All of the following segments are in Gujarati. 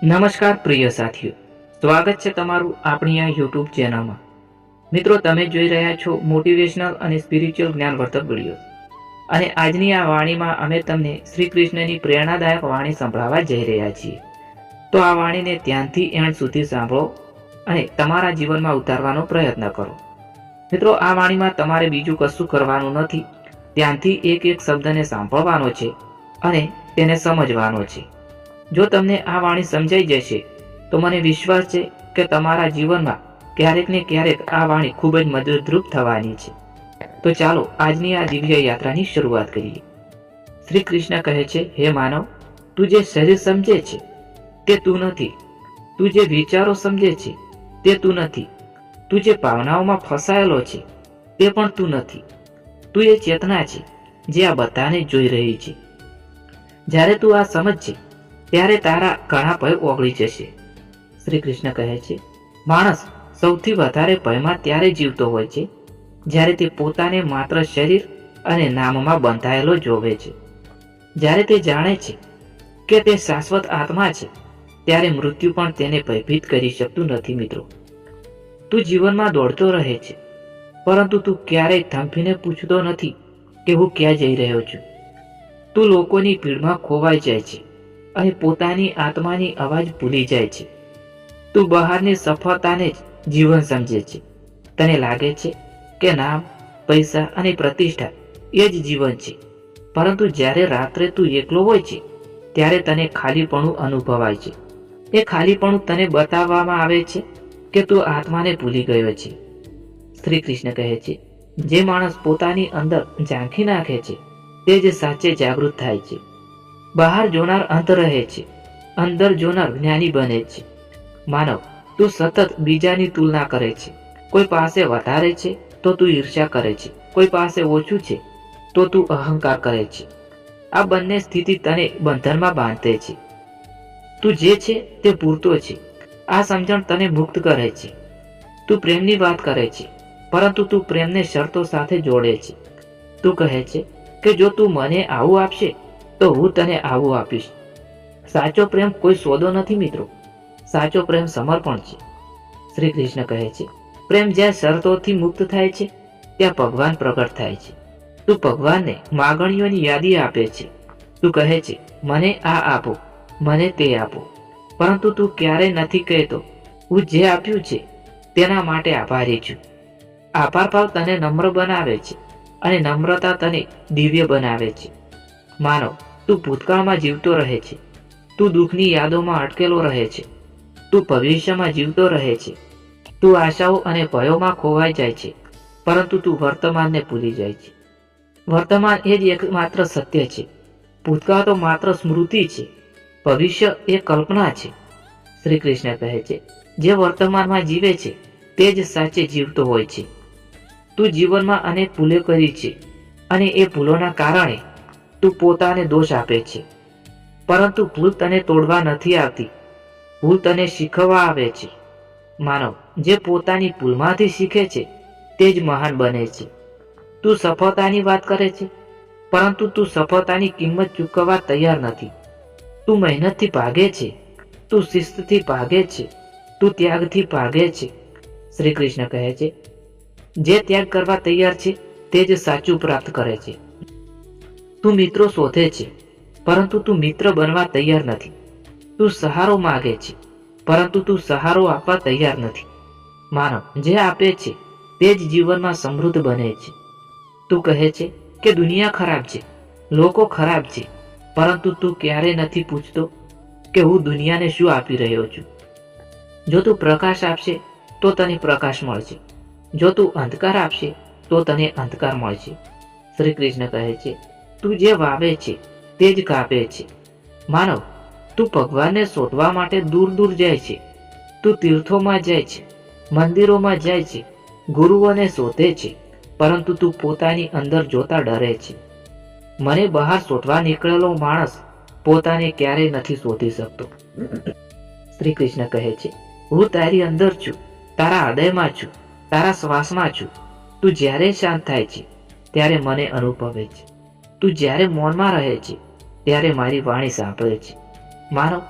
નમસ્કાર પ્રિય સાથીઓ, સ્વાગત છે તમારું આપણી આ યુટ્યુબ ચેનલમાં. મિત્રો, તમે જોઈ રહ્યા છો મોટિવેશનલ અને સ્પિરિચ્યુઅલ જ્ઞાનવર્ધક વિડીયો. અને આજની આ વાણીમાં અમે તમને શ્રી કૃષ્ણની પ્રેરણાદાયક વાણી સંભળાવવા જઈ રહ્યા છીએ. તો આ વાણીને ધ્યાનથી એન્ડ સુધી સાંભળો અને તમારા જીવનમાં ઉતારવાનો પ્રયત્ન કરો. મિત્રો, આ વાણીમાં તમારે બીજું કશું કરવાનું નથી. ધ્યાનથી એક એક શબ્દને સાંભળવાનો છે અને તેને સમજવાનો છે. જો તમને આ વાણી સમજાઈ જશે તો મને વિશ્વાસ છે કે તમારા જીવનમાં ક્યારેક ને ક્યારેક આ વાણી ખૂબ જ મદદરૂપ થવાની છે. તો ચાલો આજની આ દિવ્ય યાત્રાની શરૂઆત કરીએ. શ્રી કૃષ્ણ કહે છે, હે માનવ, તું જે શરીર સમજે છે તે તું નથી. તું જે વિચારો સમજે છે તે તું નથી. તું જે ભાવનાઓમાં ફસાયેલો છે તે પણ તું નથી. તું એ ચેતના છે જે આ બધાને જોઈ રહી છે. જ્યારે તું આ સમજશે ત્યારે તારા ઘણા ભય ઓગળી જશે. શ્રી કૃષ્ણ કહે છે, માણસ સૌથી વધારે ભયમાં ત્યારે જીવતો હોય છે જ્યારે તે પોતાને માત્ર શરીર અને નામમાં બંધાયેલો જોવે છે. જ્યારે તે જાણે છે કે તે શાશ્વત આત્મા છે ત્યારે મૃત્યુ પણ તેને ભયભીત કરી શકતું નથી. મિત્રો, તું જીવનમાં દોડતો રહે છે, પરંતુ તું ક્યારેય થંભીને પૂછતો નથી કે હું ક્યાં જઈ રહ્યો છું. તું લોકોની ભીડમાં ખોવાઈ જાય છે અને પોતાની આત્માની અવાજ ભૂલી જાય છે. તું બહારની સફળતાને જ જીવન સમજે છે. તને લાગે છે કે નામ, પૈસા અને પ્રતિષ્ઠા એ જ જીવન છે. પરંતુ જ્યારે રાત્રે તું એકલો હોય છે ત્યારે તને ખાલીપણું અનુભવાય છે. એ ખાલીપણું તને બતાવવામાં આવે છે કે તું આત્માને ભૂલી ગયો છે. શ્રી કૃષ્ણ કહે છે, જે માણસ પોતાની અંદર ઝાંખી નાખે છે તે જ સાચે જાગૃત થાય છે. બહાર જોનાર અંત રહે છે, અંદર જોનાર જ્ઞાની બને છે. માનવ, તું સતત બીજાની તુલના કરે છે. કોઈ પાસે વધારે છે તો તું ઈર્ષ્યા કરે છે, કોઈ પાસે ઓછું છે તો તું અહંકાર કરે છે. આ બંને સ્થિતિ તને બંધનમાં બાંધે છે. તું જે છે તે પૂરતો છે. આ સમજણ તને મુક્ત કરે છે. તું પ્રેમની વાત કરે છે, પરંતુ તું પ્રેમને શરતો સાથે જોડે છે. તું કહે છે કે જો તું મને આવું આપશે તો હું તને આવું આપીશ. સાચો પ્રેમ કોઈ સોદો નથી મિત્રો. સાચો પ્રેમ સમર્પણ છે. શ્રી કૃષ્ણ કહે છે, પ્રેમ જ્યાં શરતોથી મુક્ત થાય છે ત્યાં ભગવાન પ્રગટ થાય છે. તું ભગવાનને માગણીઓની યાદી આપે છે. તું કહે છે, મને આ આપો, મને તે આપો, પરંતુ તું ક્યારેય નથી કહેતો હું જે આપ્યું છે તેના માટે આભારી છું. આભાર ભાવ તને નમ્ર બનાવે છે અને નમ્રતા તને દિવ્ય બનાવે છે. માનવ, તું ભૂતકાળમાં જીવતો રહે છે. તું દુઃખની યાદોમાં અટકેલો રહે છે. તું ભવિષ્યમાં જીવતો રહે છે. તું આશાઓ અને ભયોમાં ખોવાઈ જાય છે, પરંતુ તું વર્તમાનને ભૂલી જાય છે. વર્તમાન એ જ એકમાત્ર સત્ય છે. ભૂતકાળ તો માત્ર સ્મૃતિ છે. ભવિષ્ય એ કલ્પના છે. શ્રી કૃષ્ણ કહે છે, જે વર્તમાનમાં જીવે છે તે જ સાચે જીવતો હોય છે. તું જીવનમાં અનેક ભૂલો કરી છે અને એ ભૂલોના કારણે તું પોતાને દોષ આપે છે. પરંતુ ભૂલ તને તોડવા નથી આવતી, ભૂલ તને શીખવવા આવે છે. માનવ, જે પોતાની ભૂલમાંથી શીખે છે તે જ મહાન બને છે. તું સફળતાની વાત કરે છે, પરંતુ તું સફળતાની કિંમત ચૂકવવા તૈયાર નથી. તું મહેનતથી ભાગે છે, તું શિસ્તથી ભાગે છે, તું ત્યાગથી ભાગે છે. શ્રી કૃષ્ણ કહે છે, જે ત્યાગ કરવા તૈયાર છે તે જ સાચું પ્રાપ્ત કરે છે. તું મિત્રો શોધે છે, પરંતુ તું મિત્ર બનવા તૈયાર નથી. તું સહારો માગે છે, પરંતુ તું સહારો આપવા તૈયાર નથી. માનવ, જે આપે છે તે જ જીવનમાં સમૃદ્ધ બને છે. તું કહે છે કે દુનિયા ખરાબ છે, લોકો ખરાબ છે, પરંતુ તું ક્યારેય નથી પૂછતો કે હું દુનિયાને શું આપી રહ્યો છું. જો તું પ્રકાશ આપશે તો તને પ્રકાશ મળશે. જો તું અંધકાર આપશે તો તને અંધકાર મળશે. શ્રી કૃષ્ણ કહે છે, તું જે વાવે છે તે જ કાપે છે. માનવ, તું ભગવાનને શોધવા માટે દૂર દૂર જાય છે. તું તીર્થોમાં જાય છે, મંદિરોમાં જાય છે, ગુરુઓને શોધે છે, પરંતુ તું પોતાની અંદર જોતા ડરે છે. મને બહાર શોધવા નીકળેલો માણસ પોતાને ક્યારેય નથી શોધી શકતો. શ્રી કૃષ્ણ કહે છે, હું તારી અંદર છું, તારા હૃદયમાં છું, તારા શ્વાસમાં છું. તું જ્યારે શાંત થાય છે ત્યારે મને અનુભવે છે. તું જ્યારે મૌનમાં રહે છે ત્યારે મારી વાણી સાંભળે છે. માનવ,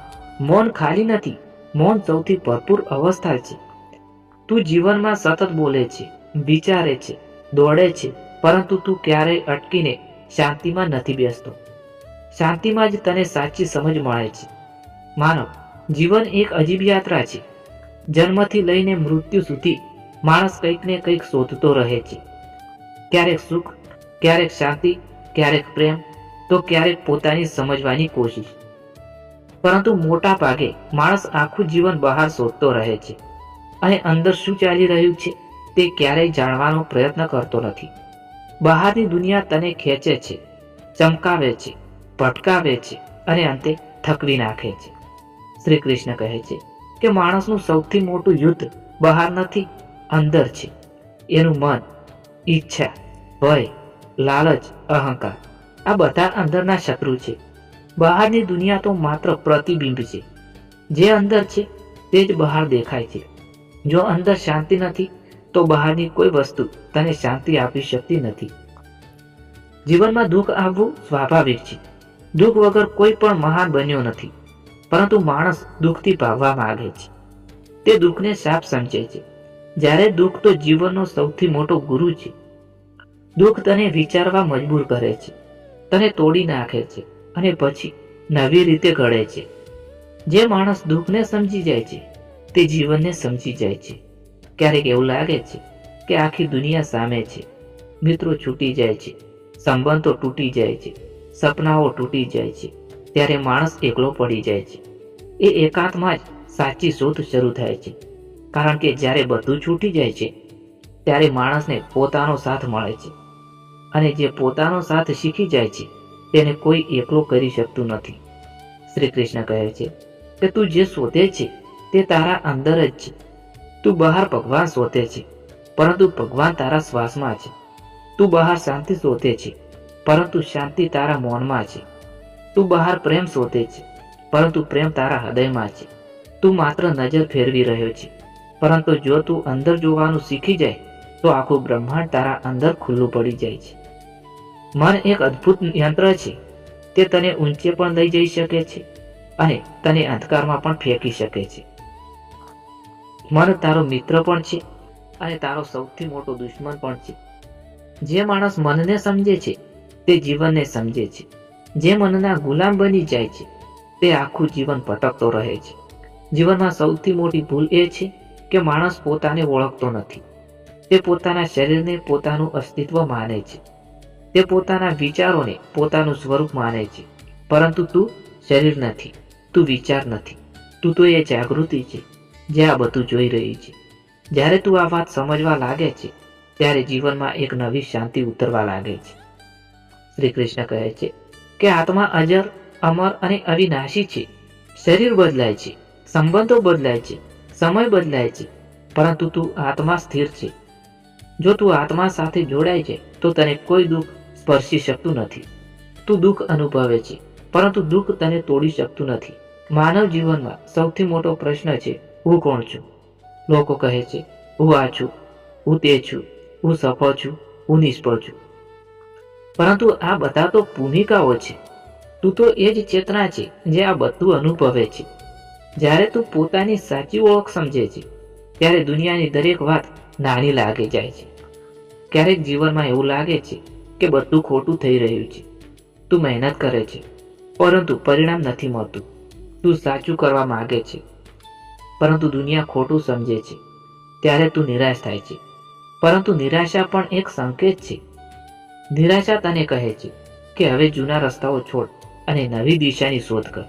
મૌન ખાલી નથી, મૌન સૌથી ભરપૂર અવસ્થા છે. તું જીવનમાં સતત બોલે છે, વિચારે છે, દોડે છે, પરંતુ તું ક્યારેય અટકીને શાંતિમાં નથી બેસતો. શાંતિમાં જ તને સાચી સમજ મળે છે. માનવ જીવન એક અજીબ યાત્રા છે. જન્મથી લઈને મૃત્યુ સુધી માણસ કંઈક ને કંઈક શોધતો રહે છે. ક્યારેક સુખ, ક્યારેક શાંતિ, ક્યારેક પ્રેમ, તો ક્યારેક પોતાની સમજવાની કોશિશ. પરંતુ મોટા ભાગે માણસ આખું જીવન બહાર શોધતો રહે છે અને અંદર શું ચાલી રહ્યું છે તે ક્યારેય જાણવાનો પ્રયત્ન કરતો નથી. બહારની દુનિયા તને ખેંચે છે, ચમકાવે છે, ભટકાવે છે અને અંતે થકવી નાખે છે. શ્રી કૃષ્ણ કહે છે કે માણસનું સૌથી મોટું યુદ્ધ બહાર નથી, અંદર છે. એનું મન, ઈચ્છા, ભય, લાલચ, અહંકાર, આ બધા અંદરના શત્રુ છે. બહારની દુનિયા તો માત્ર પ્રતિબિંબ છે. જે અંદર છે તે જ બહાર દેખાય છે. જો અંદર શાંતિ નથી તો બહારની કોઈ વસ્તુ તને શાંતિ આપી શકતી નથી. જીવનમાં દુઃખ આવવું સ્વાભાવિક છે. દુઃખ વગર કોઈ પણ મહાન બન્યો નથી. પરંતુ માણસ દુઃખથી ભાગવા માંગે છે. તે દુઃખને શાપ સમજે છે. જ્યારે દુઃખ તો જીવનનો સૌથી મોટો ગુરુ છે. દુઃખ તને વિચારવા મજબૂર કરે છે, તને તોડી નાખે છે અને પછી નવી રીતે ઘડે છે. જે માણસ દુઃખને સમજી જાય છે તે જીવનને સમજી જાય છે. ક્યારેક એવું લાગે છે કે આખી દુનિયા સામે છે. મિત્રો છૂટી જાય છે, સંબંધો તૂટી જાય છે, સપનાઓ તૂટી જાય છે. ત્યારે માણસ એકલો પડી જાય છે. એ એકાંતમાં જ સાચી શોધ શરૂ થાય છે. કારણ કે જ્યારે બધું છૂટી જાય છે ત્યારે માણસને પોતાનો સાથ મળે છે. અને જે પોતાનો સાથ શીખી જાય છે તેને કોઈ એકલો કરી શકતું નથી. શ્રી કૃષ્ણ કહે છે કે તું જે શોધે છે તે તારા અંદર જ છે. તું બહાર ભગવાન શોધે છે, પરંતુ ભગવાન તારા શ્વાસમાં છે. તું બહાર શાંતિ શોધે છે, પરંતુ શાંતિ તારા મૌનમાં છે. તું બહાર પ્રેમ શોધે છે, પરંતુ પ્રેમ તારા હૃદયમાં છે. તું માત્ર નજર ફેરવી રહ્યો છે, પરંતુ જો તું અંદર જોવાનું શીખી જાય તો આખું બ્રહ્માંડ તારા અંદર ખુલ્લું પડી જાય છે. મન એક અદ્ભુત યંત્ર છે. તે તને ઊંચે પણ લઈ જઈ શકે છે અને તને અંધકારમાં પણ ફેંકી શકે છે. મન તારો મિત્ર પણ છે અને તારો સૌથી મોટો દુશ્મન પણ છે. જે માણસ મનને સમજે છે તે જીવનને સમજે છે. જે મનના ગુલામ બની જાય છે તે આખું જીવન ભટકતો રહે છે. જીવનમાં સૌથી મોટી ભૂલ એ છે કે માણસ પોતાને ઓળખતો નથી. તે પોતાના શરીરને પોતાનું અસ્તિત્વ માને છે. તે પોતાના વિચારોને પોતાનું સ્વરૂપ માને છે. પરંતુ તું શરીર નથી, તું વિચાર નથી. તું તો એ જાગૃતિ છે જે આ બધું જોઈ રહી છે. જ્યારે તું આ વાત સમજવા લાગે છે ત્યારે જીવનમાં એક નવી શાંતિ ઉતરવા લાગે છે. શ્રી કૃષ્ણ કહે છે કે આત્મા અજર, અમર અને અવિનાશી છે. શરીર બદલાય છે, સંબંધો બદલાય છે, સમય બદલાય છે, પરંતુ તું આત્મા સ્થિર છે. જો તું આત્મા સાથે જોડાય છે તો તને કોઈ દુઃખ સ્પર્શી શકતું નથી. તું દુઃખ અનુભવે છે, પરંતુ દુઃખ તને તોડી શકતું નથી. માનવ જીવનમાં સૌથી મોટો પ્રશ્ન છે, હું કોણ છું? લોકો કહે છે, હું આ છું, હું તે છું, હું સફળ છું, હું નિષ્ફળ છું. પરંતુ આ બધા તો ભૂમિકાઓ છે. તું તો એ જ ચેતના છે જે આ બધું અનુભવે છે. જ્યારે તું પોતાની સાચી ઓળખ સમજે છે ત્યારે દુનિયાની દરેક વાત નાની લાગી જાય છે. ક્યારેક જીવનમાં એવું લાગે છે કે બધું ખોટું થઈ રહ્યું છે. તું મહેનત કરે છે પરંતુ પરિણામ નથી મળતું. તું સાચું કરવા માંગે છે પરંતુ દુનિયા ખોટું સમજે છે. ત્યારે તું નિરાશ થાય છે. પરંતુ નિરાશા પણ એક સંકેત છે. નિરાશા તને કહે છે કે હવે જૂના રસ્તાઓ છોડ અને નવી દિશાની શોધ કર.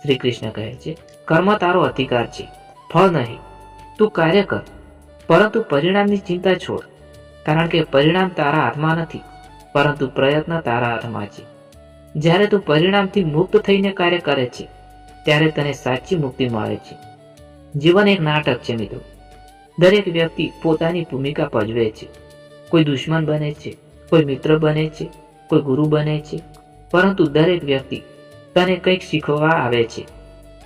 શ્રી કૃષ્ણ કહે છે, કર્મ તારો અધિકાર છે, ફળ નહીં. તું કાર્ય કર, પરંતુ પરિણામની ચિંતા છોડ. કારણ કે પરિણામ તારા હાથમાં નથી, પરંતુ પ્રયત્ન તારા હાથમાં છે. જ્યારે તું પરિણામથી મુક્ત થઈને કાર્ય કરે છે ત્યારે તને સાચી મુક્તિ મળે છે. જીવન એક નાટક છે મિત્રો. દરેક વ્યક્તિ પોતાની ભૂમિકા ભજવે છે. કોઈ દુશ્મન બને છે, કોઈ મિત્ર બને છે, કોઈ ગુરુ બને છે, પરંતુ દરેક વ્યક્તિ તને કંઈક શીખવવા આવે છે.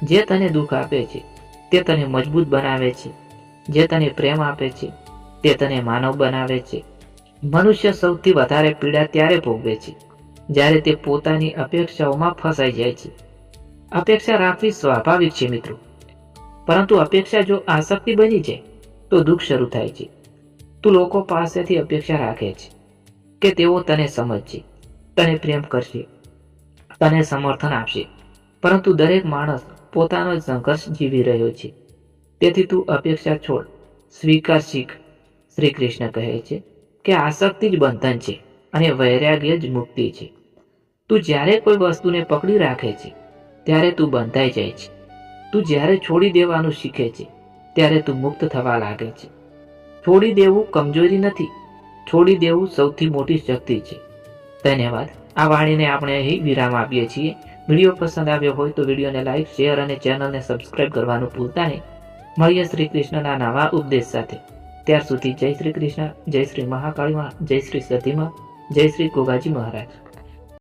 જે તને દુઃખ આપે છે તે તને મજબૂત બનાવે છે. જે તને પ્રેમ આપે છે તે તને માનવ બનાવે છે. મનુષ્ય સૌથી વધારે પીડા ત્યારે ભોગવે છે જ્યારે તે પોતાની અપેક્ષાઓમાં ફસાઈ જાય છે. અપેક્ષા રાખવી સ્વાભાવિક છે મિત્રો, પરંતુ અપેક્ષા જો આસક્તિ બની જાય તો દુઃખ શરૂ થાય છે. તું લોકો પાસેથી અપેક્ષા રાખે છે કે તેઓ તને સમજશે, તને પ્રેમ કરશે, તને સમર્થન આપશે, પરંતુ દરેક માણસ પોતાનો સંઘર્ષ જીવી રહ્યો છે. તેથી તું અપેક્ષા છોડ, સ્વીકાર શીખ. શ્રી કૃષ્ણ કહે છે કે આસક્તિ જ બંધન છે અને વૈરાગ્ય જ મુક્તિ છે. તું જ્યારે કોઈ વસ્તુને પકડી રાખે છે ત્યારે તું બંધાઈ જાય છે. તું જ્યારે છોડી દેવાનું શીખે છે ત્યારે તું મુક્ત થવા લાગે છે. છોડી દેવું કમજોરી નથી, છોડી દેવું સૌથી મોટી શક્તિ છે. ધન્યવાદ. આ વાણીને આપણે અહીં વિરામ આપીએ છીએ. વિડીયો પસંદ આવ્યો હોય તો વિડીયોને લાઈક, શેર અને ચેનલને સબસ્ક્રાઇબ કરવાનું ભૂલતા નહીં. મળીએ શ્રી કૃષ્ણના નવા ઉપદેશ સાથે. ત્યાર સુધી જય શ્રી કૃષ્ણ, જય શ્રી મહાકાળીમાં, જય શ્રી સતીમાં, જય શ્રી ગોગાજી મહારાજ.